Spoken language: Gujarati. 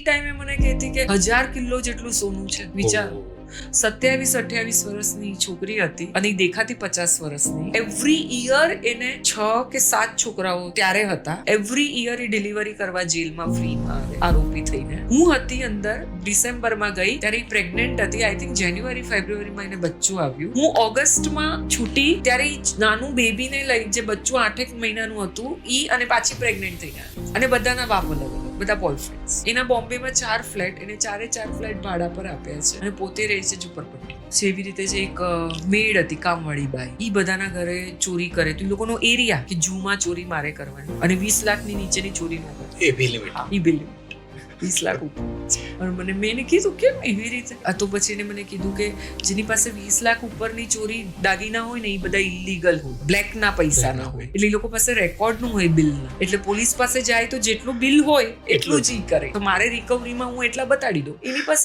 ટાઈમે મને કહેતી કે 1000 કિલો જેટલું સોનું છે. વિચારો, 27-28 વર્ષની છોકરી હતી અને ઈ દેખાતી 50 વર્ષની. એવરી ઈયર એને 6 કે 7 છોકરાઓ ત્યારે હતા. એવરી ઈયર એ ડિલિવરી કરવા જેલમાં ફ્રીમાં આવે આરોપી થઈને. હું હતી અંદર, ડિસેમ્બરમાં ગઈ ત્યારે ઈ પ્રેગ્નેન્ટ હતી. આઈ થિંક જાન્યુઆરી ફેબ્રુઆરીમાં એને બચ્ચું આવ્યું. હું ઓગસ્ટમાં છૂટી ત્યારે ઈ નાનું બેબીને લઈ, જે બચ્ચું 8 મહિનાનું હતું, ઈ અને પાછી પ્રેગ્નેન્ટ થઈ ગયા. અને બધાના બાપ અલગ અલગ, બધા બોયફ્રેન્ડ્સ. એના બોમ્બેમાં 4 ફ્લેટ, એને 4 ફ્લેટ ભાડા પર આપ્યા છે અને પોતે રહે છે ઝુંપડપટ્ટી. એવી રીતે જે એક મેડ હતી કામવાળી બાઈ, ઈ બધાના ઘરે ચોરી કરે. તો એ લોકોનો એરિયા કે જૂમાં ચોરી મારે કરવાની અને 20 લાખની નીચેની ચોરી ન કરે. એ બિલ લિમિટ 20 લાખ ઉપર. અને મેં એને કીધું કેમ એવી રીતે? તો પછી એને મને કીધું કે જેની પાસે 20 લાખ ઉપરની ચોરી દાગીના હોય ને, એ બધા ઇલીગલ હોય, બ્લેક ના પૈસા ના હોય. એટલે એ લોકો પાસે રેકોર્ડ નું હોય બિલ ના. એટલે પોલીસ પાસે જાય તો જેટલું બિલ હોય એટલું જ ઈ કરે. તો મારે રિકવરીમાં હું એટલા બતાડી દઉં. એની પાસે